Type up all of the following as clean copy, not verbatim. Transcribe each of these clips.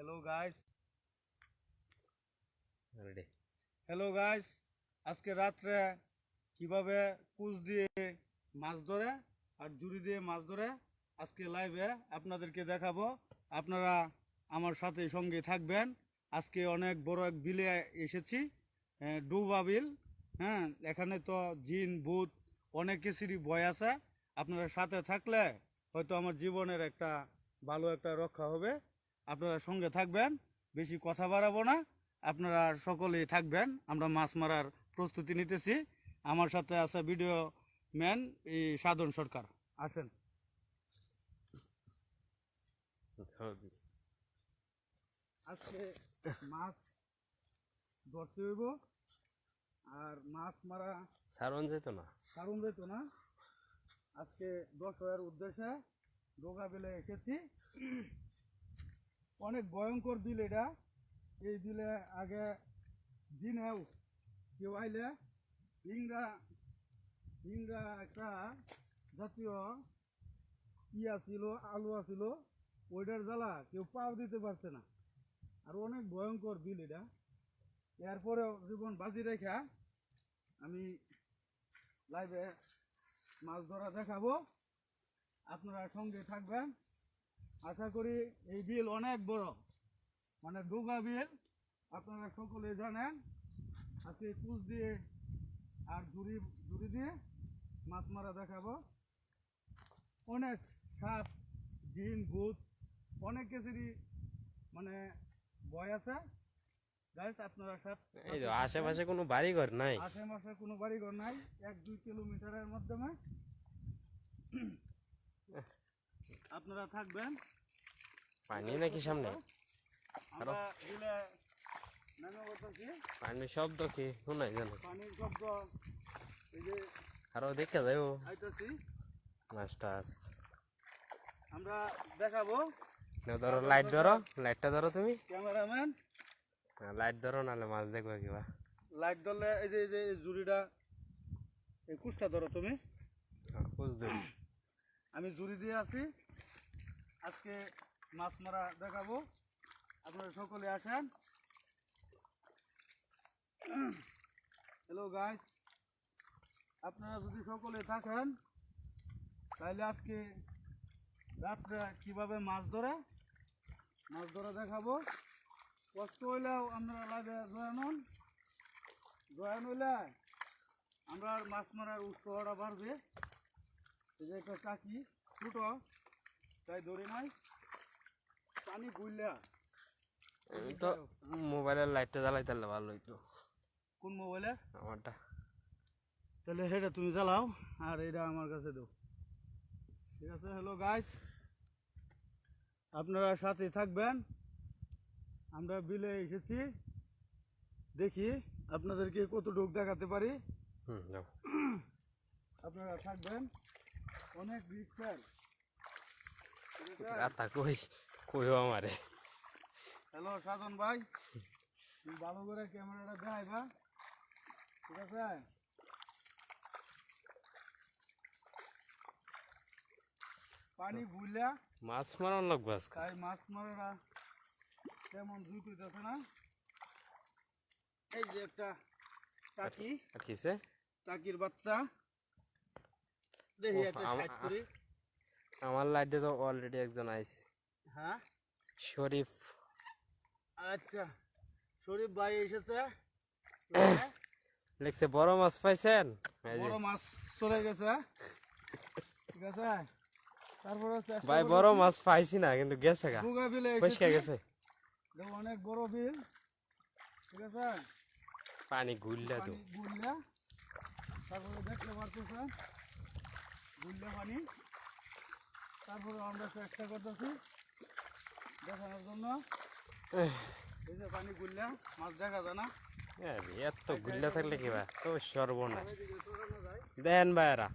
Hello guys ready. Hello guys আজকে রাত্রে কিভাবে কুচ দিয়ে মাছ ধরে আর জুড়ি দিয়ে মাছ ধরে আজকে লাইভে আপনাদেরকে দেখাবো। আপনারা আমার সাথে সঙ্গে থাকবেন। আজকে অনেক বড় এক বিলে এসেছি, ডুবা বিল। হ্যাঁ, এখানে তো জিন ভূত অনেক কিছুরই ভয় আছে। আপনারা সাথে থাকলে হয়তো আমার জীবনের একটা ভালো একটা রক্ষা হবে। আপনারা সঙ্গে থাকবেন, বেশি কথা বাড়াবো না। আপনারা সকলেই থাকবেন, আমরা মাছ মারার প্রস্তুতি নিতেছি। আমার সাথে আছে ভিডিও ম্যান এই সাধন সরকার। আসেন। আজকে মাছ ধরতে হইব, আর মাছ মারা সারণ যেত না। কারণ যেত না। আজকে দর্শকের উদ্দেশ্যে ডোগা বিলে এসেছি। অনেক ভয়ঙ্কর বিল এটা। এই বিলে আগে দিনেও কেউ আইলে ইংরা ইংরা একটা জাতীয় আছিল, আলু আছিল, ওইটার জ্বালা কেউ পাও দিতে পারছে না। আর অনেক ভয়ঙ্কর বিল এটা। এরপরেও জীবন বাজি রেখা আমি লাইভে মাছ ধরা দেখাবো। আপনারা সঙ্গে থাকবেন। আশা করি এই বিল অনেক বড়, মানে ডোগা বিল। আপনারা সকলে জানেন। আজকে কুচ দিয়ে আর ঝুড়ি দিয়ে মাছ মারা দেখাবো। অনেক সাপ, জিন ভূত অনেক কিছুরই মানে ভয় আছে। গাইস আপনারা এই তো আশেপাশে কোনো বাড়ি ঘর নাই। আশেপাশে কোনো বাড়িঘর নাই, 1-2 কিলোমিটারের মাধ্যমে আপনারা থাকবেন। পানি নাকি সামনে? আমরা বিলে নেমে বসেছি। পানির শব্দ কি শোনাই জানো? পানির শব্দ এই যে আরো দেখা যাইও আইতাছি, মাছ টাছ। আমরা দেখাবো। ধরো লাইট ধরো, লাইটটা ধরো তুমি। ক্যামেরাম্যান লাইট ধরো, নাহলে মাছ দেখবো কিবা। লাইট ধরলে এই যে জুড়িটা, এই কুচটা ধরো তুমি। কুচ দিই। আমি জুড়ি দিয়ে আছি। আজকে মাছ মারা দেখাবো। আপনারা সকলে আসেন। হ্যালো গাইস, আপনারা যদি সকলে থাকেন তাহলে আজকে রাত্রে কিভাবে মাছ ধরা দেখাবো। কষ্ট হইলেও আপনারা লাগে জয়েন হইলে আমরা আর মাছ মারার উৎসাহটা বাড়বে। এই যে একটা চাকি ছোট, তাই ধরে নাই পানি গুইলা। আমি তো মোবাইলের লাইটটা জ্বালাই তাহলে ভালো হইতো। কোন মোবাইলের? আমারটা। তাহলে সেটা তুমি জ্বালাও আর এটা আমার কাছে দাও, ঠিক আছে? হ্যালো গাইস, আপনারা সাথে থাকবেন। আমরা বিলে এসেছি, দেখি আপনাদেরকে কতটুকু দেখাতে পারি। যাও। আপনারা থাকবেন, অনেক রিক্সার। রাতা কই কইও আমারে। হ্যালো সাধন ভাই, তুমি ভালো করে ক্যামেরাটা দেখাইবা, ঠিক আছে? পানি বুইলা মাছ মারান লাগবে আজকে। তাই মাছ মারাটা তেমন জুত হইতেছে না। এই যে একটা টাকি, আর কিসে? টাকির বাচ্চা দেখি একটা সাইড করি। আমার লাইটে তো অলরেডি একজন আইছে। হ্যাঁ, শরীফ। আচ্ছা, শরীফ ভাই এসেছে। লিখছে বড় মাছ পাইছেন। বড় মাছ চলে গেছে, ঠিক আছে? তারপরে ভাই বড় মাছ পাইছি না, কিন্তু গেছে গা। ডোগা বিলে পয়সা গেছে। দেখো অনেক বড় বিল, ঠিক আছে? পানি গুললা তো। পানি গুললা, তারপরে দেখতে পারতেছেন গুললা পানি। তারপরে আমরা চেষ্টা করতেছি দেখানোর জন্য। এই যে পানি গুললা, মাছ দেখা যায় না। এত গুল্লা থাকলে কিবা তো সর্বনাশ। দেন ভাইরা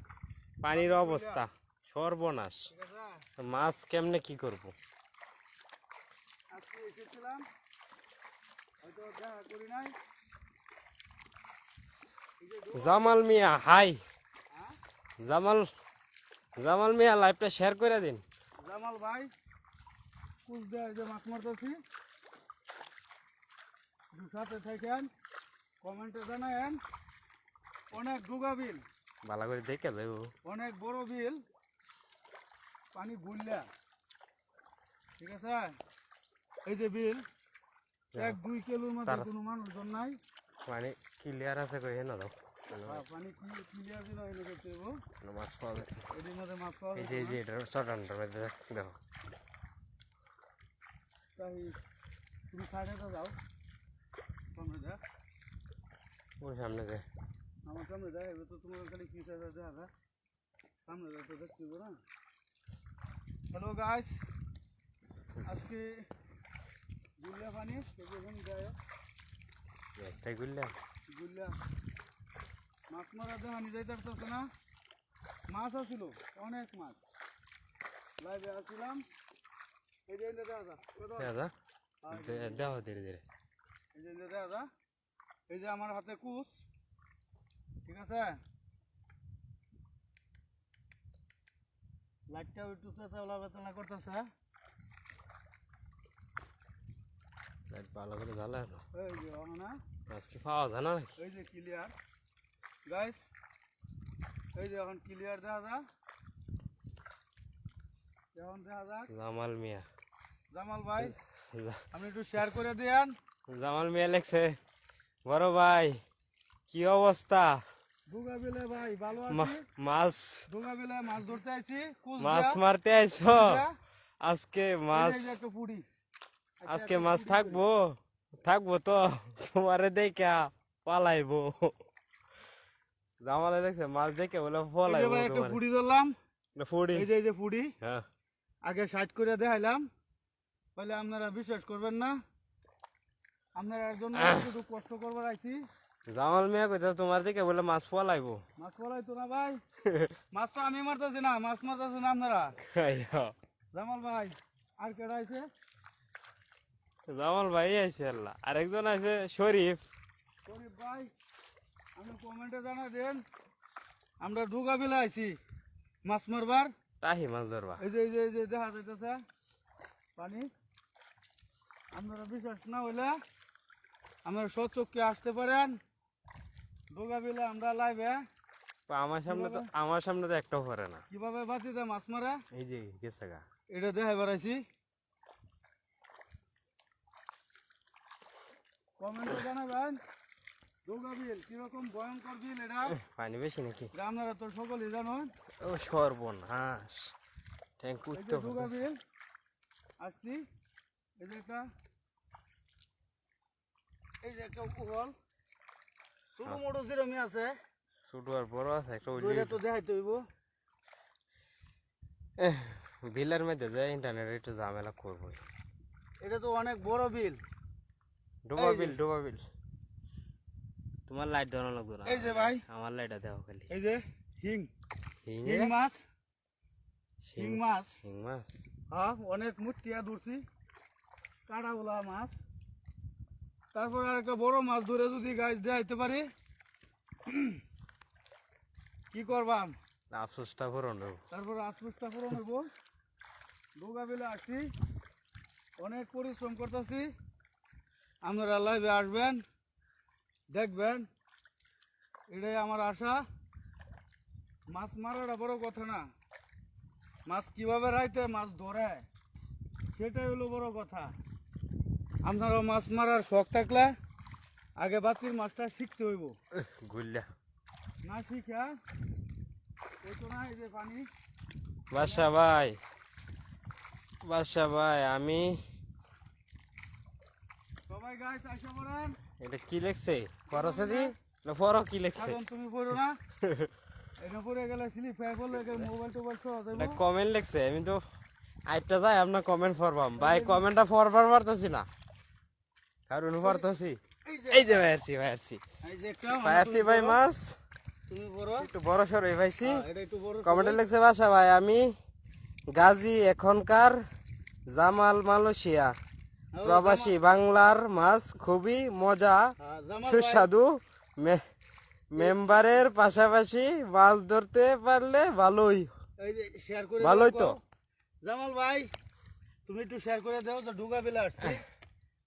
পানির অবস্থা সর্বনাশ। ঠিক আছে, মাছ কেমনে কি করব? আজকে এসেছিলাম, হয়তো দেখা করি নাই। জামাল মিয়া হাই। হ্যাঁ, জামাল মিয়া লাইভটা শেয়ার করে দিন। জামাল ভাই কুচ দেয় যে মাছ মারতেছি, একটু সাথে থাকেন, কমেন্টে জানায়েন। অনেক ডুগা বিল, ভালো করে দেখে যাবো। অনেক বড় বিল, পানি গুললা, ঠিক আছে। এই যে বিল 1-2 কিলোর মধ্যে কোনো মানুষজন নাই। পানি ক্লিয়ার আছে কই না দাও। পানি ক্লিয়ার বিল হইলে করতে হইব। মাছ পাওয়া যায়। এটির মধ্যে মাছ পাওয়া এই যায় যে এটা শর্টানটার মধ্যে দেখো। তাই তুমি সাইডে যাও, সামনে যা, ওই সামনে যে আমার সামনে যায়। এবার তো তোমার খালি কি সাইডে দেখা যায়, সামনে যায় তো দেখতে হইব না। হ্যালো গাইস, আজকে গুল্লা পানি এখন যায় একটাই গুললাম। গুল্লা মাছ মারা দেওয়ানি যাইতে পারতেছে না। মাছ আছিল, অনেক মাছ। লাইভে আসছিলাম, এই যে দেখা যা, দাদা দেওয়া ধীরে ধীরে। এই যে দেখা যা, এই যে আমার হাতে কুচ, ঠিক আছে। লাইটটাও একটু চেঁচাওলা বেতনা করতেছে। লাইট ভালো করে জ্বালা না। এই যে না, আজকে পাওয়া যায় না নাকি? এই যে ক্লিয়ার গাইস, এই যে এখন ক্লিয়ার দেখা যা। এখন দেখা যাক জামাল মিয়া। জামাল ভাই, আপনি একটু শেয়ার করে দেন। জামাল মিয়া লেখছে, বড় ভাই কি অবস্থা? ডুগা বিলে ভাই ভালো মা- আছি। মাছ ডুগা বিলে মাছ ধরতে আইছি, কুচ মাছ দিয়া, মারতে আইছো? দিয়া। আজকে এই মাছ, যে একটা পুড়ি, আজকে মাছ থাকবো? থাকবো তো, তোমারে দেখা পালাইবো। জামালে লেখছে মাছ দেখে বলে এই যে পলাইবো ভাই একটা তোমারে। পুড়ি ধরলাম। ফুড়ি। এই যে পুড়ি হ্যাঁ আগে সাইড করে দেখাইলাম, বলে আপনারা বিশ্বাস করবেন না। আপনারা জন্য একটু কষ্ট করবার আইছি। জামাল মিয়া কইতা তোমার দেখে বলে মাছ পলাইবো। মাছ পলাই তো না ভাই, মাছ তো আমি মারতেছি না, মাছ মারতেছে না আপনারা। জামাল ভাই আর কেডা আইছে? জামাল ভাই আইছে আল্লাহ, আরেকজন আছে শরীফ। শরীফ ভাই, আমি কমেন্টে জানা দেন। আমরা ডুগা বিলে আইছি মাছ মারবার। তাহি মাছ ধরবা। এই যে দেখা যাইতেছে পানি। আপনারা বিশ্বাস না হইলে আপনারা সচক্ষে আসতে পারেন ডুগা বিলে। আমরা লাইভে আমার সামনে তো একটাও পরে না। কিভাবে বাতিতে মাছ মারে এই যে গেছে গা। এটা দেখাই বেড়াইছি। কমেন্টে জানাবেন ডুগা বিল কিরকম ভয়ঙ্কর বিল এটা। পানি বেশি নাকি? এটা আপনারা তো সকলেই জানেন। ও সর্বনাশ, ট্যাঙ্ক এই উঠতে যে ডুগা বিল আসছি, এই যে একটা, এই যে একটা উহল ছোট মোটো যেরকমই আছে, ছোট আর বড় আছে একটা। দুইটা তো দেখাইতে হইব। বিলের মধ্যে যায় ইন্টারনেট একটু ঝামেলা করবো। এটা তো অনেক বড় বিল। ডোবা এই যে। বিল, ডোবা বিল। তোমার লাইট ধরানো লাগবে না। এই যে ভাই, আমার লাইটটা দেও খালি। এই যে হিং, হিং হিং মাছ, হিং মাছ। হিং মাছ। হ্যাঁ, অনেক মুটিয়া ধরছি, কাটাওলা মাছ। তারপর আর একটা বড় মাছ ধরে যদি গাছ দেখাইতে পারি, কি করবাম? আফসোসটা পূরণ হবো। তারপর আশপুষটা পূরণ হইব। ডুগা বিলে আসছি, অনেক পরিশ্রম করতেছি। আপনারা লাইভে আসবেন, দেখবেন, এটাই আমার আশা। মাছ মারাটা বড় কথা না, মাছ কিভাবে রাইতে মাছ ধরে সেটাই হলো বড় কথা। আপনারা মাছ মারার শখ থাকলে আগে বাতির মাছটা শিখতে হইব। গুল্লা না শিখা ওই তো না, এই যে পানি। বাদশা ভাই, বাদশা ভাই, আমি সবাই গাছ আসা পড়েন। এটা কি লেখছে? ফরসে দি না ফর কি লেখছে? এখন তুমি পড়ো না, এটা পড়ে গেলে স্লিপ হয়ে পড়লে মোবাইল টোবাইল সহ এটা দেবো। কমেন্ট লেখছে। আমি তো আইটা যাই আপনার কমেন্ট পড়বাম ভাই, কমেন্টটা পড়বার পারতেছি না, কারণ পড়তেছি। এই যে ভাই আসছি, ভাই আসছি, এই যে একটা ভাই আসছি ভাই মাছ তুমি পড়ো। একটু বড় সড়ো ভাইছি। এটা একটু বড়। কমেন্টে লেখছে বাসা ভাই, আমি গাজী, এখনকার জামাল মালয়েশিয়া প্রবাসী, বাংলার মাছ খুবই মজা জামাল ভাই, সুস্বাদু। মেম্বারের পাশাপাশি মাছ ধরতে পারলে ভালোই। এই যে শেয়ার করে ভালোই দাও। তো। জামাল ভাই, তুমি একটু শেয়ার করে দাও যে ডুগা বিলে আসছে।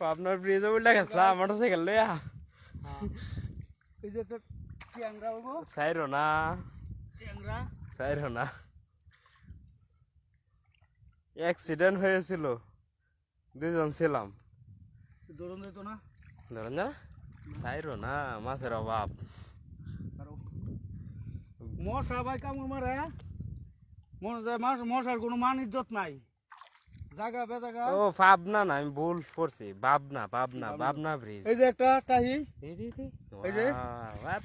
আপনার ব্রিজে উল্টা গেছিলাম মোটরসাইকেল লইয়া এই যে একটা ট্যাংরা হবো সাইরো না ট্যাংরা সাইরো না অ্যাক্সিডেন্ট হয়েছিল দুজন ছিলাম দৌড়ন যেত না ধরেন না সাইরো না মাছের অভাব আরো মশা ভাই কামড় মারে মনে যায় মশার কোনো মান ইজ্জত নাই জায়গা বেজাগা ও পাবনা না আমি ভুল করছি পাবনা পাবনা পাবনা ব্রিজ এই যে একটা টাহি এই যে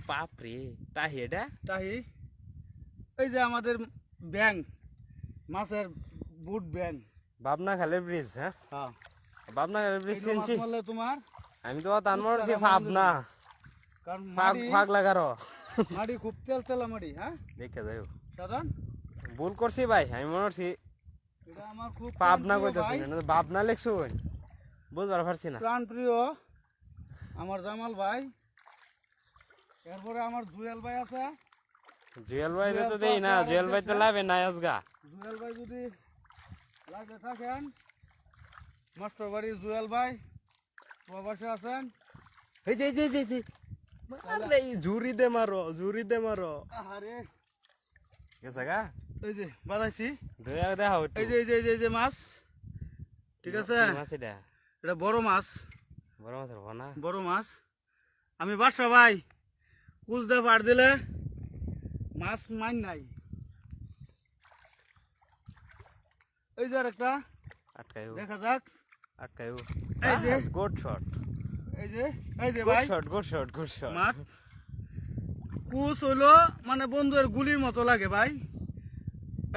বাপ রে তাহি এটা টাহি এই যে আমাদের ব্যাং মাছের বুট ব্যাং পাবনা খালে ব্রিজ হ্যাঁ হ্যাঁ পাবনা খালে ব্রিজ এগুলো মাছ চিনছি মারলে তোমার আমি তো তান মরছি পাবনা কারণ ফাগ ফাগ লাগারো মাটি খুব তেল তেলা মাটি হ্যাঁ দেখে যাই সাধারণ ভুল করছি ভাই আমি মনে করছি এটা আমার খুব পাবনা প্রাণপ্রিয় কইতাছি ভাই, না পাবনা লেখছো বুঝবার পারছি না প্রাণপ্রিয় আমার জামাল ভাই এরপরে আমার জুয়েল ভাই আছে জুয়েল ভাই তো জুয়েল তো দেই না আছে জুয়েল ভাই তো আরেক লাভে নাই আজগা জুয়েল ভাই যদি লাগে থাকেন মাস্টার বাড়ির জুয়েল ভাই প্রবাসে আছেন এই যে যে যে যে আরে জুরি দে মারো আরে গেছে গা এই যে বাজাইছি দয়া দেখাও এই যে এই যে মাছ ঠিক আছে মাছ এটা এটা বড় মাছ বড় মাছের ভনা বড় মাছ আমি বাসা ভাই কুচ দিয়ে পাড় দিলে মাছ মাইন নাই এই যে আরেকটা আটকায়ু দেখা যাক আটকায়ু এই যে গুড শট এই যে গুড ভাই শট গুড শট মাছ কুচ হইলো মানে বন্ধুর গুলির মতো লাগে ভাই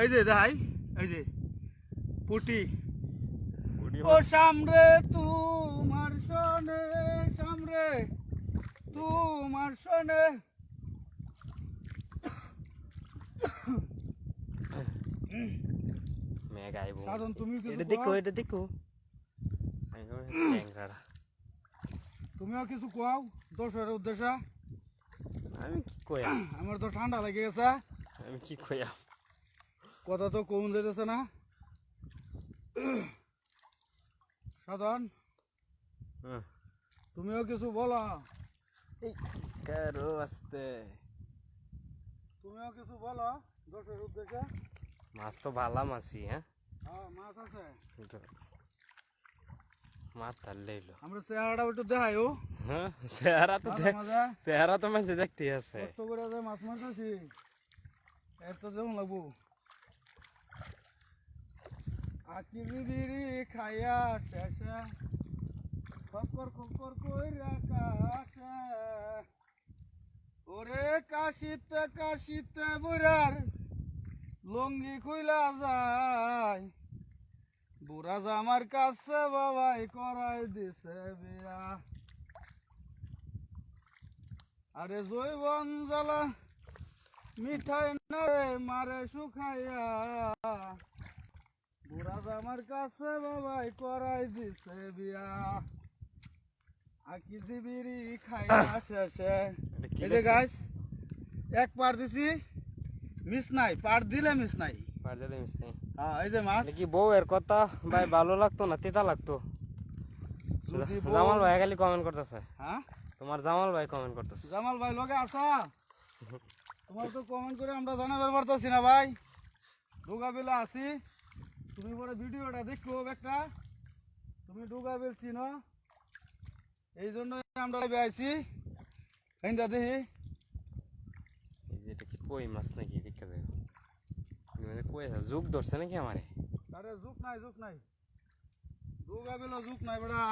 এই যে দেখাই এই যে পুটি ও সামরে তোমার সনে সামরে তোমার সনে মেঘ আইবো সাধন তুমি কিছু এটা কও? দেখো ট্যাংরাটা তুমিও কিছু কোয়াও দোষের উদ্দেশ্যে আমি কি কইয়া আমার তো ঠান্ডা লেগে গেছে আমি কি কইয়া কথা তো কম যেতেছে না সাধন তুমিও কিছু বলো এই কারো আসতে তুমিও কিছু বলো দোষের উদ্দেশ্যে মাছ তো ভালা মাছি হ্যাঁ হ্যাঁ মাছ আছে মাছ তার লইলো আমরা চেহারাটা একটু দেখাইও হ্যাঁ চেহারা তো মাঝে মাঝে চেহারা তো মাঝে দেখতে আছে কষ্ট করে যে মাছ মারতেছি এর তো যেমন লাগবো আকি বিড়ি খাইয়া শেষে খকর খকর কইরা কাশে ওরে কাশিতে বুড়ার লঙ্গি খুইলা যায় বুড়া জামার কাছে বাবাই করাই দিছে বিয়া আরে জৈবন জ্বালা মিঠাই না রে মারে শুকাইয়া বুড়া জামার কাছে বাবাই করাই দিছে বিয়া আকি জিবিরি খাইয়া শেষে এই যে গাছ এক পার দিছি মিস নাই পার দিলে মিস নাই পার দিলে মিস নেই হ্যাঁ এই যে মাছ কি বউয়ের কথা ভাই ভালো লাগতো না তিতা লাগতো যদি বউ- জামাল ভাই খালি কমেন্ট করতেছে হ্যাঁ তোমার জামাল ভাই কমেন্ট করতেছে জামাল ভাই লগে আসা তোমার তো কমেন্ট করে আমরা জানাবার পারতেছি না ভাই ডুগাবিলা আছি তুমি পরে ভিডিওটা দেখো একটা তুমি ডুগাবিল চিনো এই জন্য আমরা লাইভে আইছি এইটা দেখি এই যে এটা কি কই মাছ নাকি দেখে যাই মানে কই আছে যুগ ধরছে নাকি আমারে আরে জুক নাই ডুগাবিল জুক নাই বড়া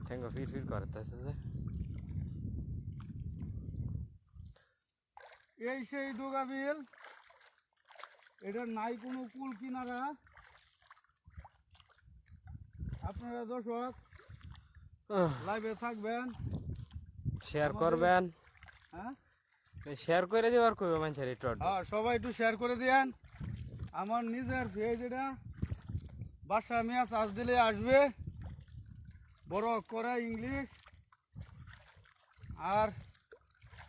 ঠেঙ্গ ফির করতেছে যে এই সেই ডুগাবিল এটার নাই কোনো কুল কিনারা আপনারা দর্শক লাইভে থাকবেন শেয়ার করবেন হ্যাঁ শেয়ার করে দিবার কইবে মানুষের এই টট হ্যাঁ সবাই একটু শেয়ার করে দিয়েন আমার নিজের পেজ এটা বাসা মিয়া চার্জ দিলে আসবে বড় করে ইংলিশ আর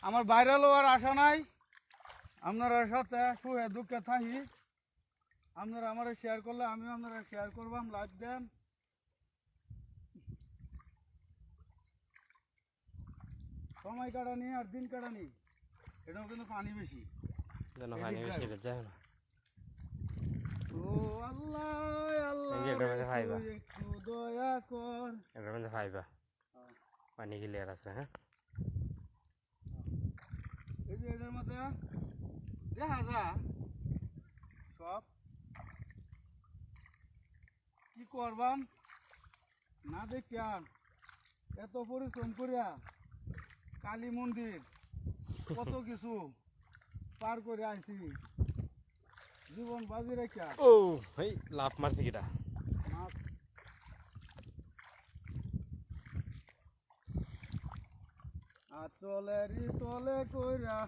আমার ভাইরালও আর আশা নাই আপনারা সাথে সুখে দুঃখে থাকি আপনারা আমার শেয়ার করলে আমিও আপনারা শেয়ার করবাম লাইক দেন সময় কাটানি আর দিন কাটানি এটাও কিন্তু পানি বেশি যেন পানি বেশি এটা যায় না ও আল্লাহ আল্লাহ এই যে এটার মধ্যে খাইবা। তুই একটু দয়া কর এটার মধ্যে ফাইবা পানি ক্লিয়ার আছে হ্যাঁ এই যে এটার মধ্যে দেখা যা সব কি করবাম না দেখিয়া এত পরিশ্রম করিয়া কালী মন্দির কত কিছু পার করে আইছি জীবন বাজি রেখা ও এই লাভ মারছে কিটা মাছ আর তলেরই তলে কইরা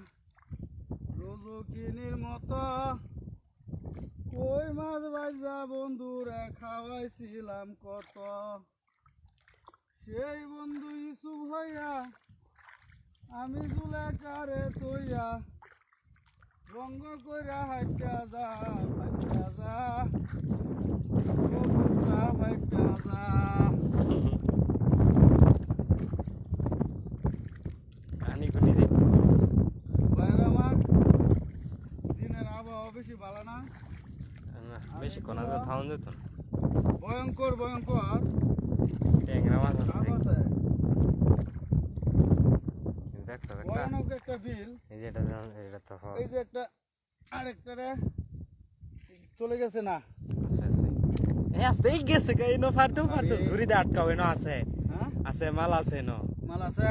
রোজকিনীর মতো কই মাছ ভাজা বন্ধুরে খাওয়াইছিলাম কত সেই বন্ধু ইসুফ হইয়া আমি জুলেখারে তৈয়া রঙ্গ কইরা হাইটা যা হাইটা যা ও বুঝা হাইটা যা পানি খুনি দেখ বাইরে আমার দিনের আবহাওয়া বেশি ভালো না বেশি কোনা তো থাউন যেত না ভয়ঙ্কর ভয়ঙ্কর ট্যাংরা মাছ আছে আবহাওয়া দেখছো একটা ভয়ানক একটা বিল এই যে এটা তো এই যে একটা আরেকটা রে চলে গেছে না আছে আছে এই আসতেই গেছে কে ইনো ফারতো আরে। ঝুরি দে আটকাও ইনো আছে হ্যাঁ আছে মাল আছে ইনো মাল আছে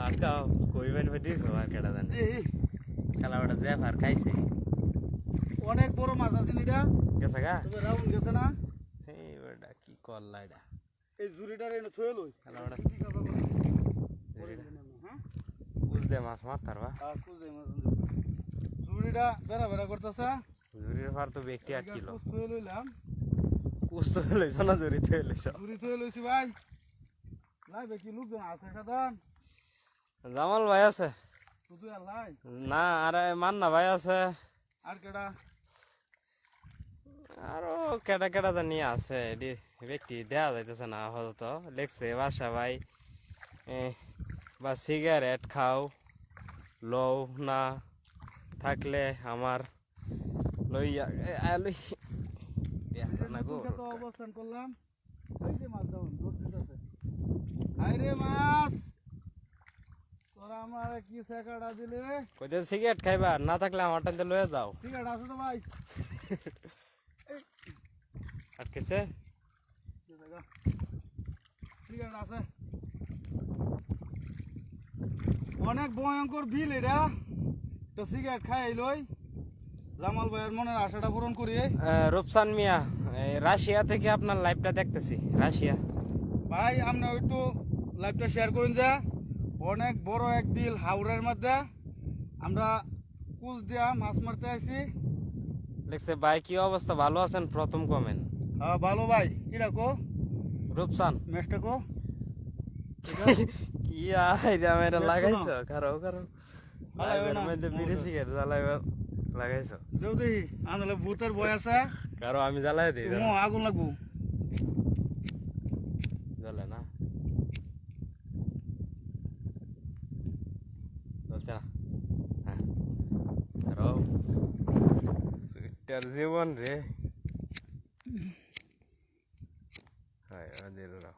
আটকাও কইবেন দিস আর কেডা জানে এই, কালা ওটা যে ফার খাইছে অনেক বড় মাছ আছে এটা গেছে গা তবে রাউন্ড গেছে না এই বেটা কি করলা এটা এই জুরিটার এনে থয়ে লই কালা ওটা কি কথা বলে হ্যাঁ বুঝ দে মাছ মারতার বা আর কুজে মাছ জুরিটা বেড়া বেড়া করতেছে ঝুরির ফার তো ব্যক্তি 8 কিলো থয়ে লইলাম কুস্ত লইছ না ঝুরি তো লইছ জুরি থয়ে লইছি ভাই লাইবে কি লোকজন আছে সাধারণ জামাল ভাই আছে শুধু আর লাই না আরে মান্না ভাই আছে আর কেডা আরো কেডা কেডা জানি আছে এডি ব্যক্তি দেয়া যাইতেছে না হয়তো লেখছে বাসা ভাই বা সিগারেট খাও লও না থাকলে আমার লইয়া লই না গো তো অবস্থান করলাম এই যে মাছ দাও দূর দিতেছে আইরে মাছ তোরা আমার কি সেকাটা দিলে কইতে সিগারেট খাইবা না থাকলে আমার টানতে লয়ে যাও ঠিক আছে আছে তো ভাই আটকেছে ঠিক আছে অনেক ভয়ঙ্কর বিল এটা তো সিগারেট খাই লই জামাল ভাইয়ের মনের আশাটা পূরণ করি রূপসান মিয়া রাশিয়া থেকে আপনার লাইভটা দেখতেছি রাশিয়া ভাই আপনি একটু লাইভটা শেয়ার করুন যে অনেক বড় এক বিল হাওড়ের মধ্যে আমরা কুচ দিয়া মাছ মারতে আসি লিখছে ভাই কি অবস্থা ভালো আছেন প্রথম কমেন্ট হ্যাঁ ভালো ভাই কি রাখো রূপসান মেসটা কো কি আইরা মেরা বেশ লাগাইছো কারো কারো হালাই লাইভের না, মধ্যে মনে বিড়ি হয়। সিগারেট জ্বালাইবার লাগাইছো দেও দেখি আনলে ভূতের ভয় আছে কারো আমি জ্বালাই দিই মো আগুন লাগবো জ্বলে না জ্বলছে না হ্যাঁ কারো সুইটার জীবন রে হায় ওদের রাও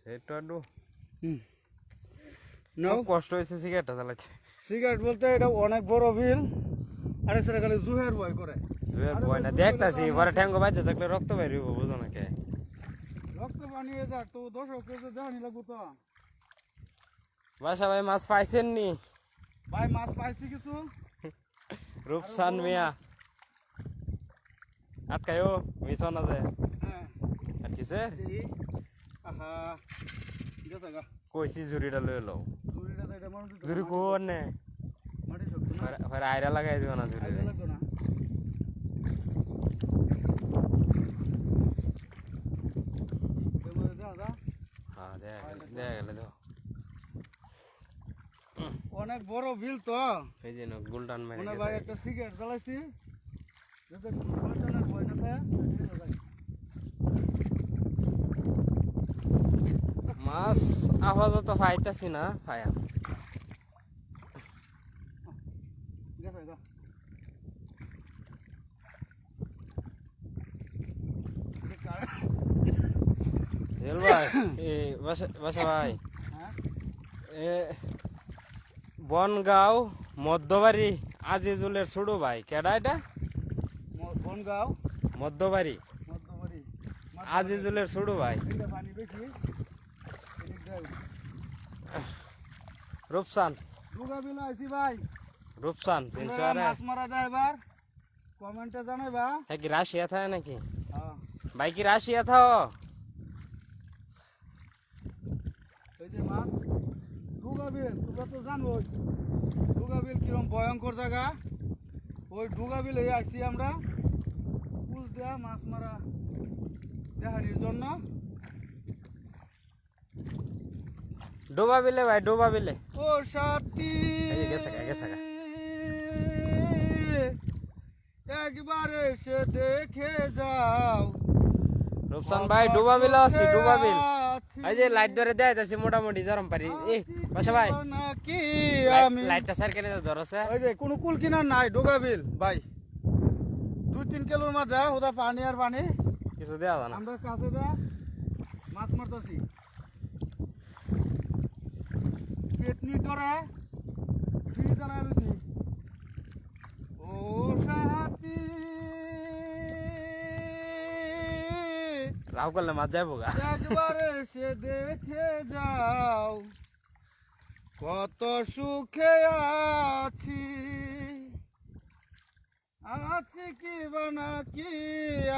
যেটা আডু নাও কষ্ট হয়েছে সিগারেটটা জ্বালাইতে সিগারেট বলতে এটা অনেক বড় বিল আরে সেটা খালি জুহের ভয় করে ভয় না দেখতাছি পরে ঠ্যাঙ্গ বাজে থাকলে রক্ত বেরিয়ে বুঝো না কে রক্ত বানিয়ে যাক তো দর্শককে তো দেখানি লাগবো তো বাসা ভাই মাছ পাইছেন নি ভাই মাছ পাইছি কিছু রূপসান মিয়া আটকায়ও মিশন আছে হ্যাঁ আটকিছে দেখি আহা গেছে গা কইছি জুরিটা লই লও জুরিটা তো এটা মানুষ জুরি কোন নে মাটি শক্ত না পরে আইরা লাগাই দিও না জুরি আইডিয়া লাগতো না এর মধ্যে দেখা যা হ্যাঁ দেখা গেলে দাও অনেক বড় বিল তো এই যে গোল্ডান মেরে মনে ভাই একটা সিগারেট জ্বালাইছি যাতে শয়তানের ভয় না থাকে মাছ আপাতত পাইতাছি না, পাইয়া গেছে গা। জেল ভাই, বাসা ভাই, হ্যাঁ এ বনগাঁও মধ্যবাড়ি আজিজুলের ছোট ভাই, কেডা এটা? বনগাঁও মধ্যবাড়ি মধ্যবাড়ি আজিজুলের ছোট ভাই, এদিকে পানি বেশি এদিক দাও। রূপসান, দুগা বিল আইছি ভাই, রূপসান চিনছো? তোমরা আরে মাছ মারা যায় এবার কমেন্টে জানাইবা। হ্যাঁ, কি রাশিয়া থাকে নাকি হ্যাঁ ভাই? কি রাশিয়া থাও? এই যে মাছ ডুগাবিল, তোমরা তো জানোই ডুগাবিল কিরম ভয়ঙ্কর জায়গা। ওই ডুগাবিল এই আসছি আমরা পুল দেয়া মাছ মারা দেখানির জন্য। ডোবা বিলে ভাই, ডোবা বিলে। ও সাথী এই যে গেছে গা, গেছে গা। একবার এসে দেখে যাও। রূপসান ভাই, ডোবা বিলে আছি, ডোবা বিল। এই যে লাইট ধরে দেয় তাছি মোটামুটি জরম পারি। এই বাসা ভাই, নাকি আমি লাইটটা স্যার কেন ধরছে? ওই যে কোনো কুল কিনার নাই ডোগাবিল ভাই, 2-3 কিলোর মাঝে ওটা পানি আর পানি। কিছু দেওয়া যায় না। আমরা কাছে দা মাছ মারতেছি পেতনি ডরে ফিরি জানাই লুচি। ও সাথী রাও করলে মাছ যাইব গা। একবার এসে দেখে যাও কত সুখে আছি। আছি কি বানা কি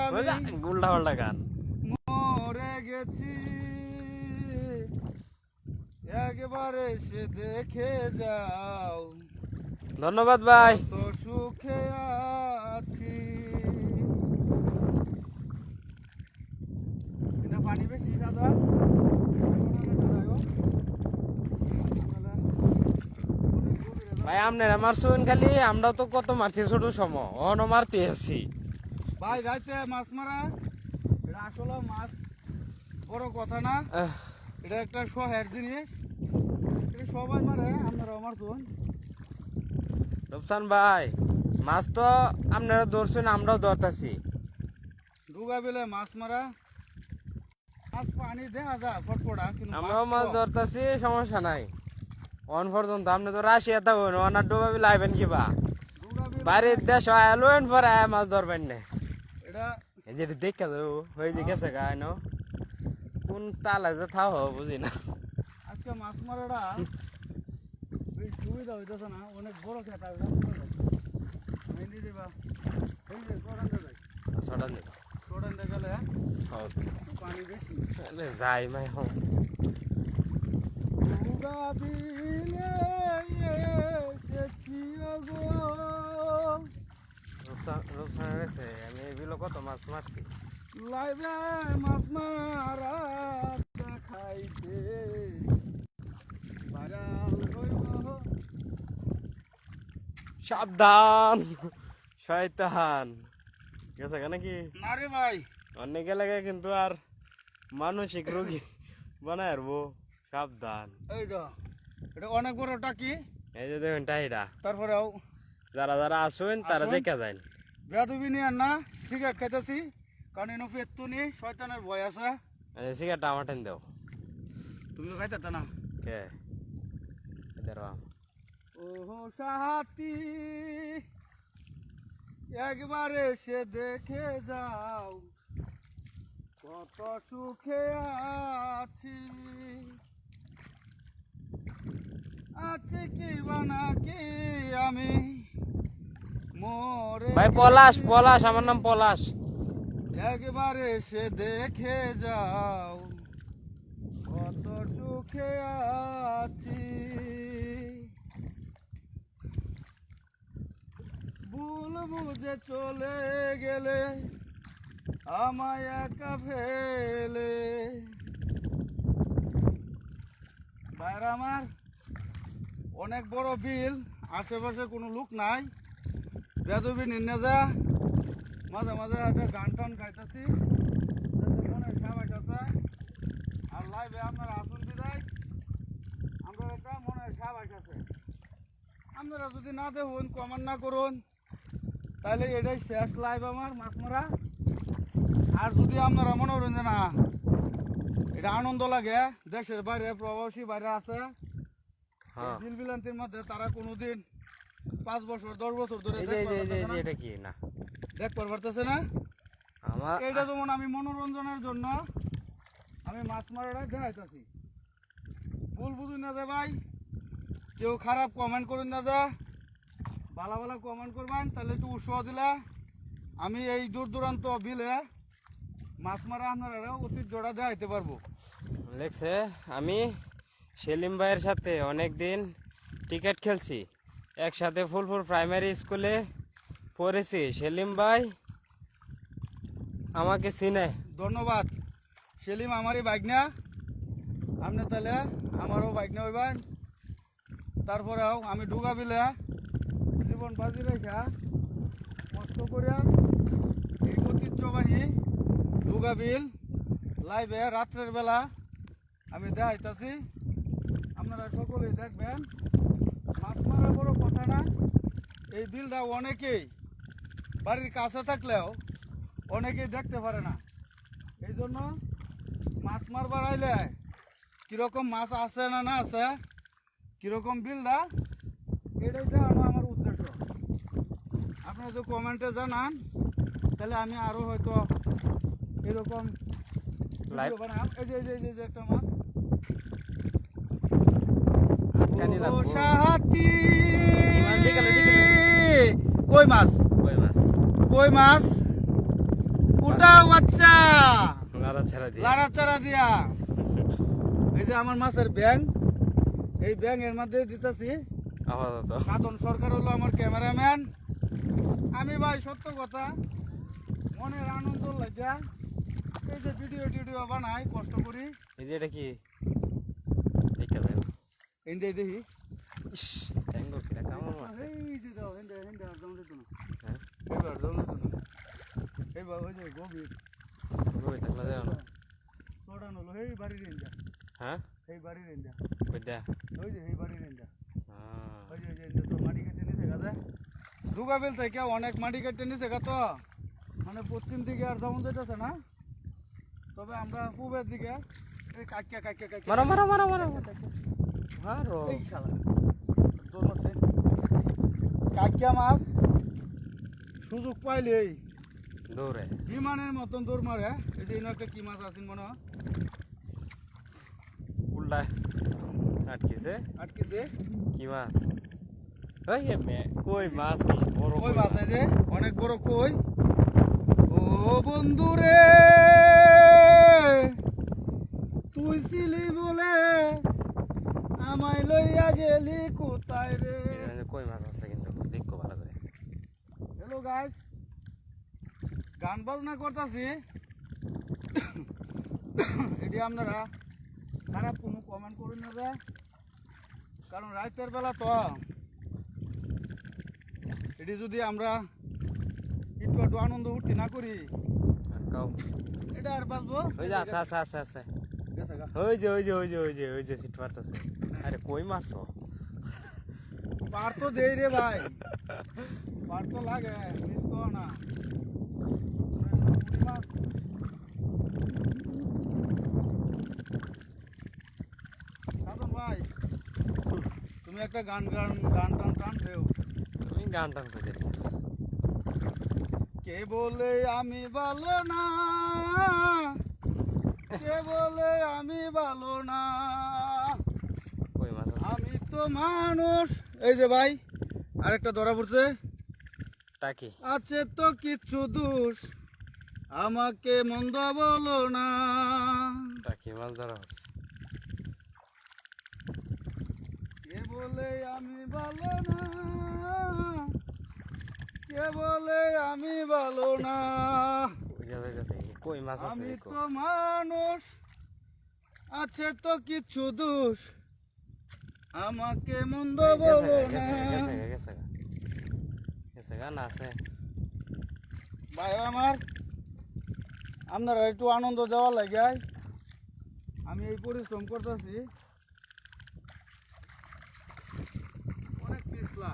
আমি উল্টা পাল্টা গান। মরে গেছি। একবার এসে দেখে যাও ধন্যবাদ ভাই। কত সুখে আছি। এটা পানি বেশি দাদা, ভাই আপনারা মারছেন খালি, আমরাও তো কত মারছি ছোট সময়, অন মারতে আছি। ভাই রাইতে মাছ মারা এটা আসলে মাছ বড় কথা না, এটা একটা শহের জিনিস। এটা সবাই মারে, আপনারাও মারতুন। রূপসান ভাই, মাছ তো আপনারা ধরছেন, আমরাও ধরতাছি। ডুগা বেলে মাছ মারা, মাছ পানি দেখা যায় ফটফটা, কিন্তু আমরাও মাছ ধরতাছি, সমস্যা নাই। অন পর্যন্ত আপনি তো রাশিয়া থাকুন, অনার ডোবা বিল আইবেন কিবা? বাড়ির দেশ আলোন পরে মাছ ধরবেন না। এটা এই যে দেখা যাবো হয়ে যে গেছে গা, ন কোন তালা যে থাও বুঝি না। আজকে মাছ মারাটা বেশ সুবিধা হইতেছে না, অনেক বড় খেতা মেহেন্দি দিবা। এই যে চড়ানতে যাই, ছটান দিত চড়ানতে গেলে পানি বেশি। যাই মাই হোক। ডুগা বিলে এসেছি গো। রূপসান গেছে, আমি এই বিলো কত মাছ মারছি। লাইবে মাছ মারা দেখাইতে বাজাল হইব। সাবধান শয়তান গেছে গা নাকি? না রে ভাই, অনেক এলাকা কিন্তু আর মানসিক রোগী বানায় আরবো। সাবধান। এই তো এটা অনেক বড় টাকি। এই যে দেখুন টাইটা, তারপরেও যারা যারা আসুন তারা আসুন। দেখা যায়। বেদবি নিয়ে না সিগারেট খাইতেছি, কারণ এনে পেতু নি, শয়তানের ভয় আছে। সিগারেট আমার টেন দেও। তুমি খাইতে না। কে এদের ওহো সাথী একবার এসে দেখে যাও কত সুখে আছি। আছি কি বানা কি আমি মরে ভাই পলাশ, পলাশ আমার নাম পলাশ। একবার এসে দেখে যাও কত সুখে আছি। ভুল বুঝে চলে গেলে আমায় একা ফেলে। ভাইরা আমার অনেক বড় বিল, আশেপাশে কোনো লোক নাই, বেদবি নিয়ে যা মাঝে মাঝে একটা গান টান গাইতেছি, মনে সাবাস আছে। আর লাইভে আপনারা আসুন বিদায় আমরা একটা মনের স্বাভাবিক আছে আপনারা যদি না দেখুন কমেন্ট না করুন তাহলে এটাই শেষ লাইভ আমার মাছ মারা আর যদি আপনারা মনে করেন যে না এটা আনন্দ লাগে দেশের বাইরে প্রবাসী বাইরে আছে হ্যাঁ বিল বিলান্তির মধ্যে তারা কোনোদিন 5 বছর 10 বছর ধরে এই যে এটা কি না দেখতে পারতেছে না আমার এটা যেমন আমি মনোরঞ্জনের জন্য আমি মাছ মারাটা দেখাইতেছি ভুল বুঝুন না যে ভাই কেউ খারাপ কমেন্ট করুন না যে ভালো ভালো কমেন্ট করবেন তাহলে একটু উৎসাহ দিলে আমি এই দূর দূরান্ত বিলে মাছ মারা আপনারা অতি জোড়া দেখাইতে পারবো লেখছে আমি সেলিম ভাইয়ের সাথে অনেক দিন ক্রিকেট খেলছি একসাথে ফুলপুর প্রাইমারি স্কুলে পড়েছি সেলিম ভাই আমাকে চিনে ধন্যবাদ সেলিম আমারই বাইকনা আপনি তাহলে আমারও বাইকনা হইবেন তারপরেও আমি ডুগা বিলে জীবন বাজি রেখা কষ্ট করিয়া এই ঐতিহ্যবাহী ডুগা বিল লাইভে রাত্রের বেলা আমি দেখাইতেছি আপনারা সকলেই দেখবেন মাছ মারা বড় কথা না এই বিলটা অনেকেই বাড়ির কাছে থাকলেও অনেকেই দেখতে পারে না এই জন্য মাছ মারবার আইলে কীরকম মাছ আছে না না আছে কীরকম বিলটা এটাই জানানো আমার উদ্দেশ্য আপনারা যদি কমেন্টে জানান তাহলে আমি আরও হয়তো এরকম লাইভ video বানাম। এই যে এই যে এই যে একটা মাছ আটকানি ও লাগবো সাহাতি এদিকে লো, এদিকে কই মাছ কই মাছ কই মাছ উঠাও বাচ্চা লাড়া ছাড়া দিয়ে লাড়াচাড়া দিয়া এই যে আমার মাছের ব্যাং এই ব্যাং এর মধ্যে দিতেছি আপাতত সাধন সরকার হলো আমার ক্যামেরাম্যান আমি ভাই সত্য কথা মনের আনন্দ লাগিয়া এই যে ভিডিও টিডিও বানাই কষ্ট করি এই যে এটা কি দেখা যায় না এই যে দেখি ইস ট্যাঙ্গো কিটা কেমন মাছ এই যে দাও হেন্ডে হেন্ডে আর দাম দিত না হ্যাঁ এবার দাম দিত না এবার ওই যে গভীর কই থাকলা যায় না তোড়ান হলো এই বাড়ির রেঞ্জা হ্যাঁ এই বাড়ির রেঞ্জা কই দে ওই যে এই বাড়ির রেঞ্জা হ্যাঁ ওই যে তো মাটি কেটে নিচে গাছে দুগাবেল থেকে অনেক মাটি কেটে নিচে গা তো মানে পশ্চিম দিকে আর যেমন যেতেছে না তবে আমরা পূবের দিকে এই কাকিয়া কাকিয়া কাকিয়া মারো মারো মারো মারো মারো এই শালা দৌড় মারছে কাকিয়া মাছ সুযোগ পাইলেই দৌড়ে বিমানের মতন দৌড় মারে এই যে একটা কি মাছ আছেন মনে হয় উল্টা আটকিছে আটকেছে কি মাছ ওই কই মাছ বড় কই মাছ এই যে অনেক বড় কই ও বন্ধু রে তুই ছিলি বলে আমায় লইয়া গেলি কোথায় রে এখানে কই মাছ আছে কিন্তু দেখো ভালো করে হ্যালো গাইস গান বাজনা করতেছি এটি আপনারা খারাপ কোনো কমেন্ট করুন না যে কারণ রাতের বেলা তো এটি যদি আমরা একটু একটু আনন্দ উঠি না করি আর কাও এটা আর বাঁচবো ওই যে আছে আছে আছে আছে গেছে গা। ওই যে ওই যে ওই যে ওই যে ওই যে সিট মারতেছে আরে কই মারছো পার তো দেই রে ভাই পার তো লাগে মিস তো না পুঁটি মাছ। সাধন ভাই তুমি একটা গান গান গান টান টান দেও তুমি গান টান করে কে বলে আমি ভালো না কে বলে আমি ভালো না কই মাছ আছে আমি তো মানুষ এই যে ভাই আরেকটা ধরা পড়ছে টাকি আছে তো কিছু দোষ আমাকে মন্দ বলো না টাকি মাছ ধরা হচ্ছে কে বলে আমি ভালো না কে বলে আমি ভালো না ওই জায়গা থেকে কই মাছ আছে আমি দেখো তো মানুষ আছে তো কিছু দোষ আমাকে মন্দ বলো না গেছে গান আছে ভাই আমার আপনারা একটু আনন্দ দেওয়া লাগে আমি এই পরিশ্রম করতেছি অনেক পিছলা।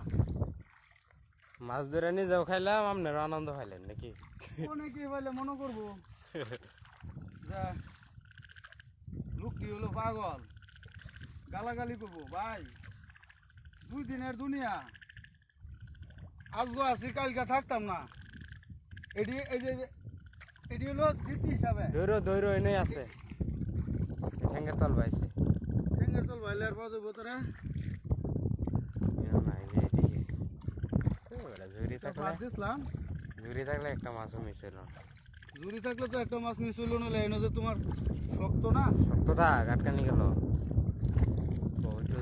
মাছ ধরে নিজেও খাইলাম, আপনারও আনন্দ পাইলেন নাকি? অনেকেই পাইলে মনে করবো যে লোকটি হলো পাগল, গালাগালি করবো। ভাই 2 দিনের দুনিয়া, আজগো আছি কালকে থাকতাম না। এটি হলো স্মৃতি হিসাবে। দৈর এনেই আছে, ঠেঙ্গের তল পাইছে। ঠেঙ্গের তল ভাইলে আর পাওয়া বোতরে দিছিলাম। ঝুরি থাকলে একটা মাছও মিস হইল না। জুড়ি থাকলে তো একটা মাছ মিস হইলো, নাহলে এনে যে তোমার শক্ত না, শক্ত থাক, আটকানি গেল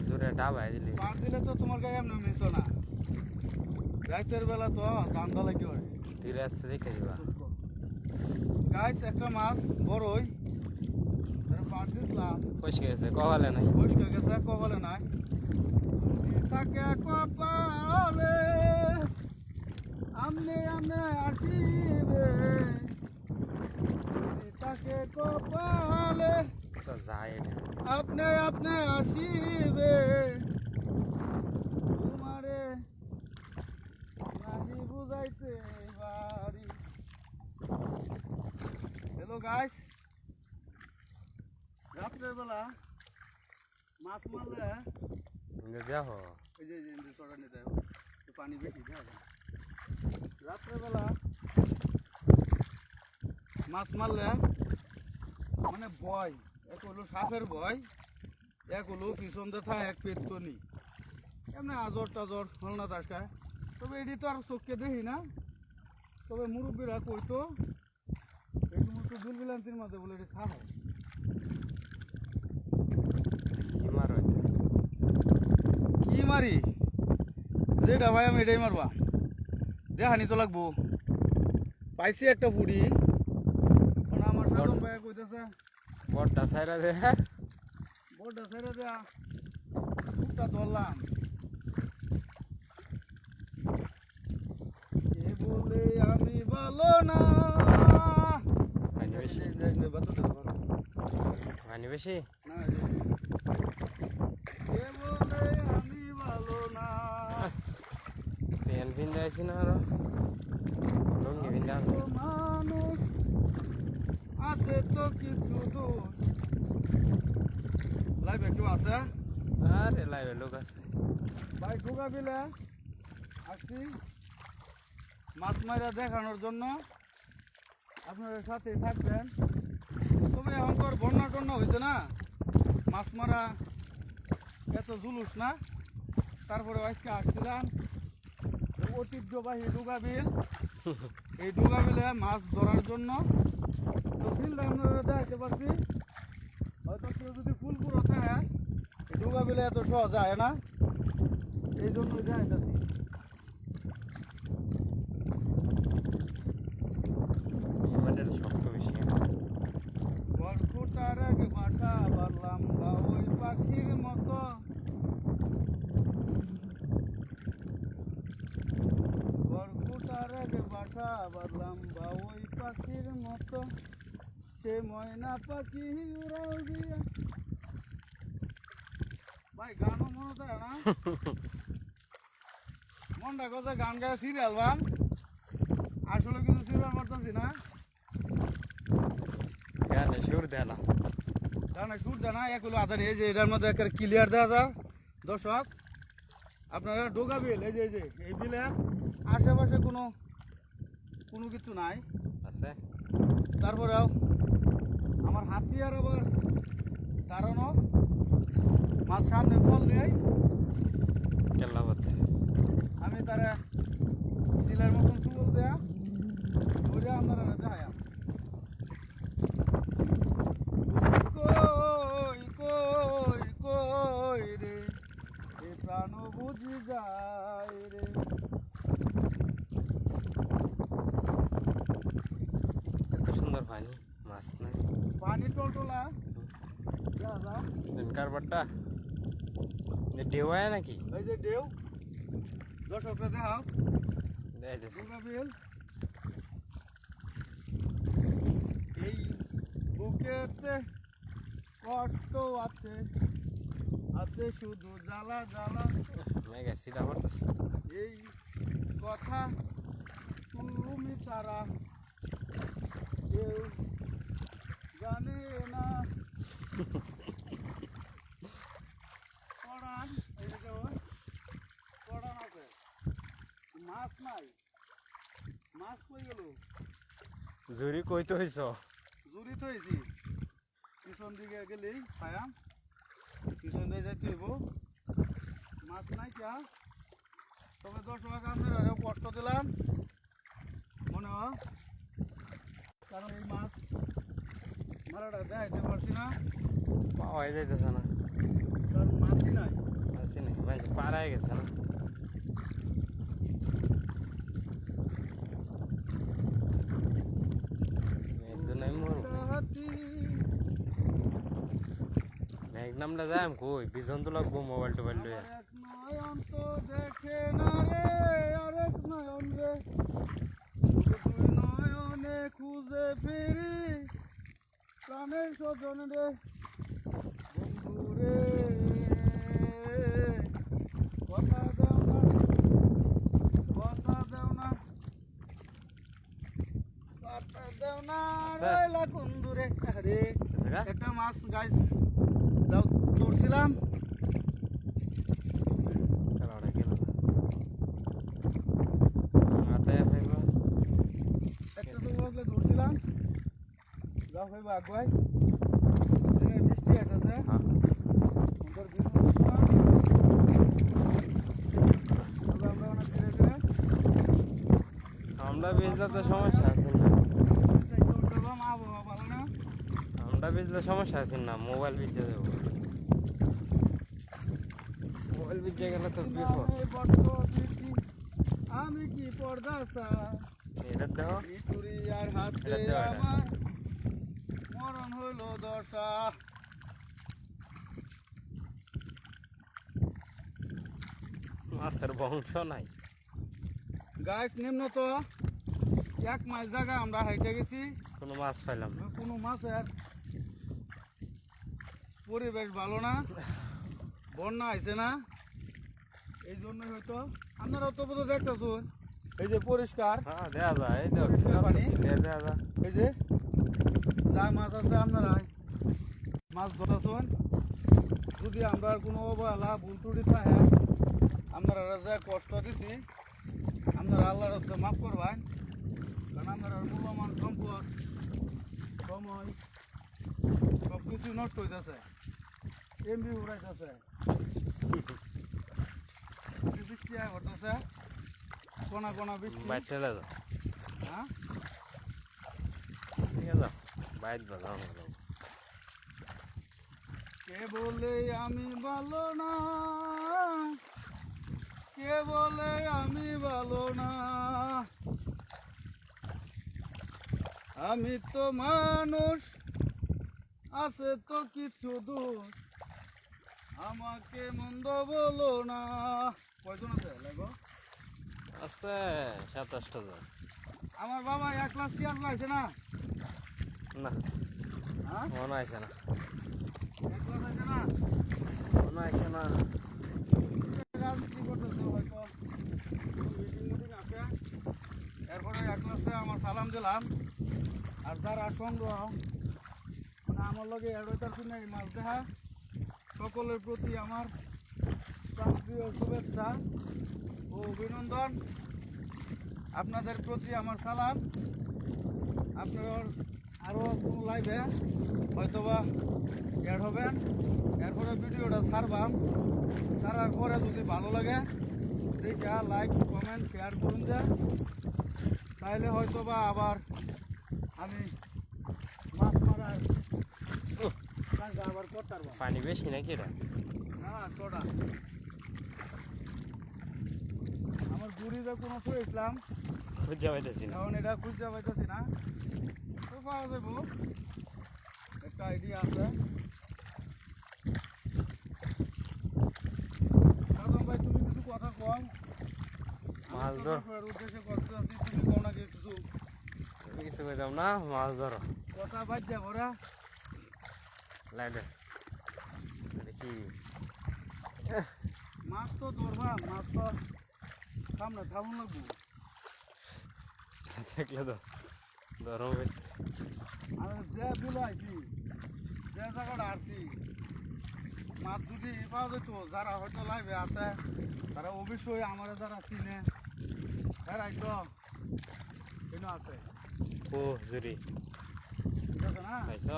জোরে ডাবাই দিলি। পার দিলে তো তোমার গায়ে এমনি মিস না। রাতের বেলা তো ঠান্ডা লাগে হয়। ধীরে আসতে দেখে দিবা। গাছ একটা মাছ বড়ই পার দিলাম, পয়সা গেছে কপালে নাই। বসকে গেছে কপালে নাই। থাকে কপালে আমনে আমনে আসিবে, তাকে কপালে তো যায় এটা। আপনি আপনি আসিবে, তোমারে নাহি বুঝাইতে পারি। হ্যালো গাইস, রাত্রের বেলা মাছ মারলে দেখো এই যে চড়া নিতে পানি বেশি দেয়। রাত্রের বেলা মাছ মারলে মানে ভয়, এক হলো সাপের ভয়, এক হলো পিছন দেখা এক পেতনি, এমনি আজর টাজর হলনা দাস খায়। তবে এটি তো আর চোখকে দেখি না, তবে মুরব্বীরা কইতো এই সমস্ত বিলবিলান্তির মধ্যে বলে এটি খাওয়া হয়। কি মারো এটা? কি মারি যেটা ভাই আমি এটাই মারবা, দেখানি তো লাগবো। পাইছি একটা পুড়ি, মানে আমার সাধন ভাই কইতেছে বড়টা সাইরা দে। বড়টা ছেড়ে দেয়া, খুবটা ধরলাম। এ বলে আমি ভালো না, পানি বেশি, পানি বেশি। না, এ বলে আমি ভালো না, পেন ভিন্দা আইছি না আরো, লুঙ্গি ভিন্দা। তো মানুষ আছে তো কিছু দোষ। লাইভে কেউ আছে? আরে লাইভে লোক আছে। ভাই ঢোকা বিলে আসছি মাছ মারা দেখানোর জন্য, আপনারা সাথেই থাকবেন। তবে এখন তো আর বন্যা টন্যা হয়েছে না, মাছ মারা এত জুলুস না। তারপরে আজকে আসছিলাম ঐতিহ্যবাহী ডুগা বিল, এই ডুগা বিলে মাছ ধরার জন্য। তো বিলটা আপনারা দেখাতে পারছি, হয়তো কেউ যদি ফুলপুরো থাকে এই ডুগা বিলে এত সহজ যায় না, এই জন্যই যাইতেছি। মানে শক্ত বেশি। বরকুটার এক বাসা বাড়লাম বা ওই পাখির মতো, বরকুটার এক বাসা বাড়লাম বা ওই পাখির মতো, সে ময়না পাখি উড়াল দিয়া। ভাই গানও মনে থাকে না, মনটা কথা গান গায়ে সিরিয়াল বান, আসলে কিন্তু সিরিয়াল মারতেছি না, গানে সুর দেয় না। গানে সুর দেয় না। এক হলো আধার, এই যে এটার মধ্যে একটা ক্লিয়ার দেওয়া যায়। দর্শক আপনারা ডোগা বিল, এই যে এই বিলের আশেপাশে কোনো কিছু নাই। আছে তারপরেও আমার হাতিয়ার আবার দাঁড়ানো, মাছ সামনে ফল নেই, কেল্লা পথে। আমি তারা সিলের মতন চুল দেয়া ধরে আপনারা দেখায়। কই কই কই রে, এ প্রাণ বুঝি যায় রে। এত সুন্দর পানি, মাছ নাই। পানি টলটলা দেখা যায়। কারবারটা ঢেউ আয় নাকি? এই যে ঢেউ, দর্শকরা দেখাও দেখাইতেছি। ডোগা বিল। এই বুকেতে কষ্ট আছে, আছে শুধু জ্বালা জ্বালা। মেঘের সিটা পড়তেছে। এই কথা তুমি তারা কেউ জানে না। পড়ান এইদিকে ওই পড়ান আছে, মাছ নাই, মাছ কই গেল? জুরি কইতে হইছ? জুড়ি তো হয়েছি, পিছন দিকে গেলেই পায়াম, পিছন দিয়ে যাইতে হইব। মাছ নাই কিয়া, তবে 10 টাকা আপনার কষ্ট দিলাম মনে হয়, কারণ এই মাছ মারাটা দেখাইতে পারছি না, পাওয়াই যাইতেছে না। কারণ মাছই নাই। আছে নি মানে পাড়ায় গেছে না। একদম নাই মরু। হাতি মেঘ নামলে যাই কই বিজন তো লাগবো মোবাইল টোবাইল লইয়া। আমার এক নয়ন তো দেখে না রে, আরেক নয়ন রে, দুই নয়নে খুঁজে ফিরি প্রাণের স্বজন রে, বন্ধু রে কথা দাও না, কথা দাও না, কথা দাও না আচ্ছা। রইলা কুন্দুরে। আরে আছে গা? একটা মাছ গাছ যাও ধরছিলাম, কারোটা গেল না। মাথায় ফাইবা। একটা তো বগলে ধরছিলাম, যাও ভাই আগুয়াই বৃষ্টি আইতেছে, হ্যাঁ। ওদের দিন আমরা অনেক ধীরে ধীরে আমরা বেচলে তো সমস্যা আছে না। আবহাওয়া ভালো না, আমরা বেচলে সমস্যা আছে না, মোবাইল বেচে দেবো। মোবাইল বেচে গেলে তো বিপদ। নামে বড্ড স্মৃতি, আমি কি পর্দা এটা দেখো চুরি আর হাতে এটা দেও এটা। আমার মরণ হইল দশা। মাছের বংশ নাই। গাছ নিম্ন তো 1 মাইল জায়গা আমরা হাইটে গেছি, কোনো মাছ পাইলাম না। কোনো মাছের পরিবেশ ভালো না, বন্যা আইছে না, এই জন্যই হয়তো আপনারাও তো বোধহয় দেখতেছুন এই যে পরিষ্কার, হ্যাঁ দেখা যায়, এই দেখো পরিষ্কার পানি। দেখা যায়। এই যে যা মাছ আছে আপনারা মাছ ধরতেছুন। যদি আমরা কোনো অবহেলা ভুল ত্রুটি থাকে আপনারা যে কষ্ট দিছি আপনারা আল্লাহর হস্তে মাফ করবেন, কারণ আপনারা মূল্যবান সম্পদ সময় সব কিছু নষ্ট হইতেছে, এমবি উড়াইতেছে, বৃষ্টি আয় করতেছে, কোনা কোনা বৃষ্টি। বাইট ঠেলে যাও, হ্যাঁ ঠিক আছে বাইট বাজাও না। কে বলে আমি ভালো না, কে বলে আমি ভালো না, আমি তো মানুষ, আছে তো কিছু দোষ, আমাকে মন্দ বলো না। কয়জন আছে লাগো? আছে 27টা জন। আমার বাবা 1 লাখ পেঁয়াজ লাগছে না, না হ্যাঁ মনে আছে না, 1 লাখ আছে না, মনে আছে না। রাজনীতি করতেছে হয়তো মিটিং মিটিং আছে, এরপরে 1 লাখে আমার সালাম দিলাম। আর যারা সংগ্রহ মানে আমার লগে এড়োতার শুনে এই মাছ দেখা, সকলের প্রতি আমার প্রাণপ্রিয় শুভেচ্ছা ও অভিনন্দন, আপনাদের প্রতি আমার সালাম। আপনারা আরও কোনো লাইভে হয়তোবা অ্যাড হবেন, এরপরে ভিডিওটা ছাড়বাম, ছাড়ার পরে যদি ভালো লাগে দেখে লাইক কমেন্ট শেয়ার করুন যে, তাইলে হয়তোবা আবার আমি মাছ মারার কাজটা আবার করতে পারবো। পানি বেশি নাকি এটা? না চড়া আমার গুড়িতে কোনো শুয়েছিলাম, খুঁজে পাইতেছি না। এখন এটা খুঁজতে পাইতেছি না, তো পাওয়া যাবো, একটা আইডিয়া আছে। সাধন ভাই তুমি কিছু কথা কম, মাছ ধর। উদ্দেশ্যে কথা আছি, তুমি কও নাকি কিছু আমি কিছু কইতাম না, মাছ ধরো। কথা বাদ যাবো রা। লাইডে দেখি মাছ তো ধরবা, মাছ তো সামনে থাকুন লাগবো। দেখলে তো ধরো আমি যে বিল আইছি, যে জায়গাটা আসছি, মাছ যদি পাওয়া যেত, যারা হয়তো লাইভে আছে তারা অবশ্যই আমার যারা চিনে এরাই তো কেন আছে, ও জুরি ঠিক আছে না? পাইছ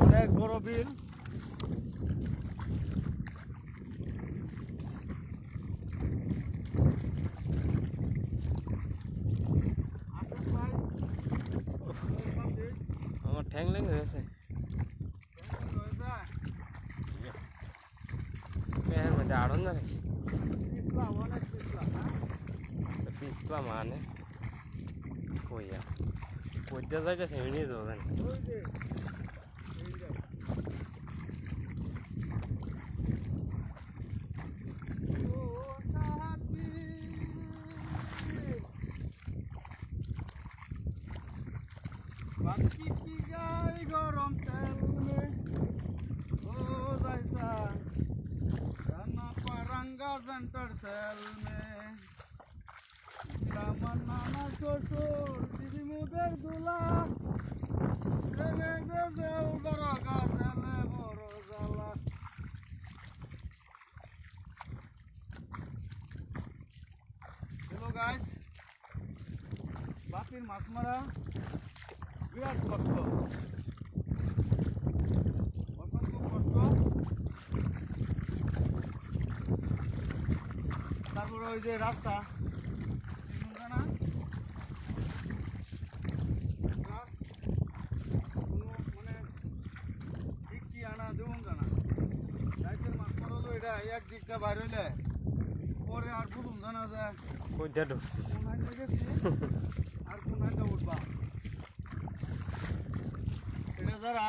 অনেক বড় বিল। আসুন ভাই, আমার ঠ্যাং লেগে গেছে পেহের মধ্যে আড়ন জানিস অনেক পিছলা, হ্যাঁ? পিছলা মানে কইয়া কইতে যাইতেছে আমি নিয়ে যাবো জানি ওই যে, এই যে। ও সাথী, বাকি কি গাই গরম তেল মে, ও যাইতা রান্না পারাঙ্গা জেন্টার সেল মে, আমার নানা শ্বশুর দিদি মুদের দুলা, বড় গাছালে বড় জ্বালা। হ্যালো গাইস, বাতির মাছ মারা বিরাট কষ্ট, অসংখ্য কষ্ট। তারপরে ওই যে রাস্তা না, মানে ঠিক কি আনা দেবন জানা, রাইতের মাছ মারা হলো এটা একদিকটা বাইর হইলে পরে আর বুঝুন জানা যায় কইতে ঢুকছি কোন হাইতে গেছি আর কোন হাইতে উঠবা। এটা যারা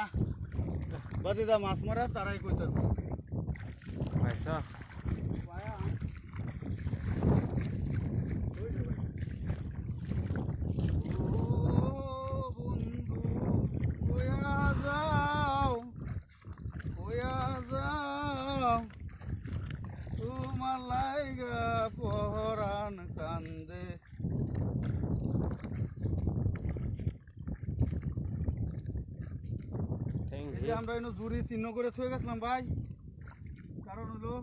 বাদিদা মাছ মারা তারাই কইতে পারবো। পাইছ পায়া ও বন্ধু কইয়া যাও, কইয়া যাও, তোমার লাইগা পরাণ কান্দে। থ্যাংক এই যে ইউ আমরা এনে জুরি চিহ্ন করে থয়ে গেছিলাম ভাই, কারণ হলো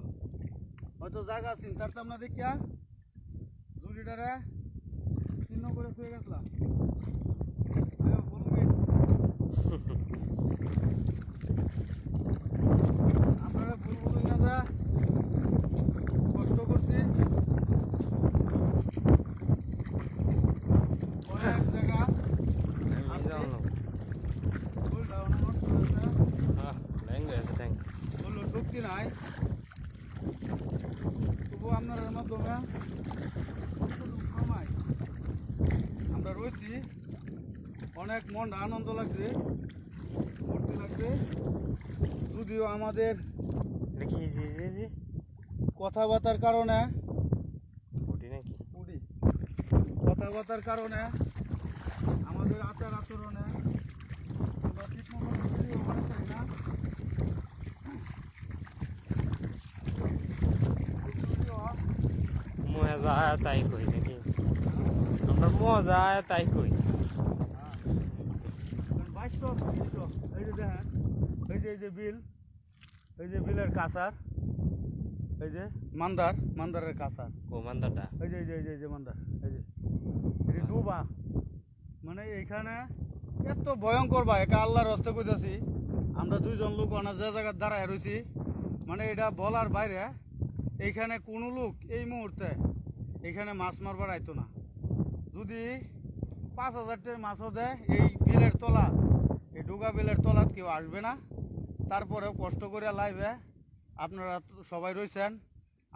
হয়তো জায়গা চিন্তারতাম না দেখিয়া জুরিটারে চিহ্ন করে থয়ে গেছিলাম। আয়ো, বলবেন। আপনারা বলবো না যা কষ্ট করছি, অনেক জায়গা আমি যাও শরীরটা অনেক নষ্ট হয়েছে, হ্যাঁ লেগে গেছে থ্যাংক শরীরে শক্তি নাই, তবু আপনার মাধ্যমে কতটুকু কমাই আমরা রয়েছি। অনেক মন আনন্দ লাগছে, ফুর্তি লাগছে, যদিও আমাদের দেখি জি জি জি কথাবার্তার কারণে বডি নাকি কথাবার্তার কারণে আমাদের আচার আচরণে আমরা ঠিক মতো ভিডিও বানাতে পারি না। যদিও মজা আয় তাই কই নাকি আমরা মজা আয় তাই কই বাইশশো এই যে দেখেন, এই যে বিল, এই যে বিলের কাছার, এই যে মান্দারের কাছার, কমান্ডারটা এই যে এই যে মান্দার, এই যে এটি ডুবা, মানে এইখানে এত ভয়ঙ্কর ভাই, একা আল্লাহর হস্তে কইতাছি, আমরা দুইজন লোক অনা যে জায়গায় দাঁড়ায় রয়েছি, মানে এটা বলার বাইরে। এইখানে কোনো লোক এই মুহূর্তে এইখানে মাছ মারবার আইতো না, যদি 5,000 টাকার মাছও দেয় এই বিলের তলা, এই ডুগা বিলের তলাত কেউ আসবে না। তারপরেও কষ্ট করে লাইভে আপনারা সবাই রয়েছেন,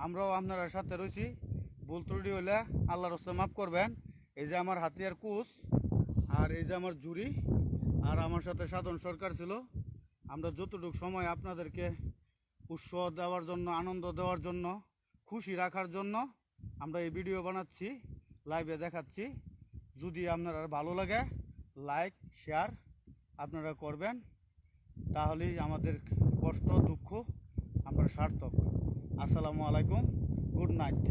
আমরাও আপনার সাথে রয়েছি। ভুল ত্রুটি হলে আল্লাহর হস্তে মাফ করবেন। এই যে আমার হাতিয়ার কুচ, আর এই যে আমার জুরি, আর আমার সাথে সাধন সরকার ছিল। আমরা যতটুকু সময় আপনাদেরকে উৎসাহ দেওয়ার জন্য, আনন্দ দেওয়ার জন্য, খুশি রাখার জন্য আমরা এই ভিডিও বানাচ্ছি, লাইভে দেখাচ্ছি। যদি আপনারা ভালো লাগে লাইক শেয়ার আপনারা করবেন, তাহলেই আমাদের কষ্ট দুঃখ আমরা সার্থক। আসসালামু আলাইকুম, গুড নাইট,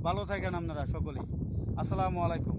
ভালো থাকেন আপনারা সকলেই। আসসালামু আলাইকুম।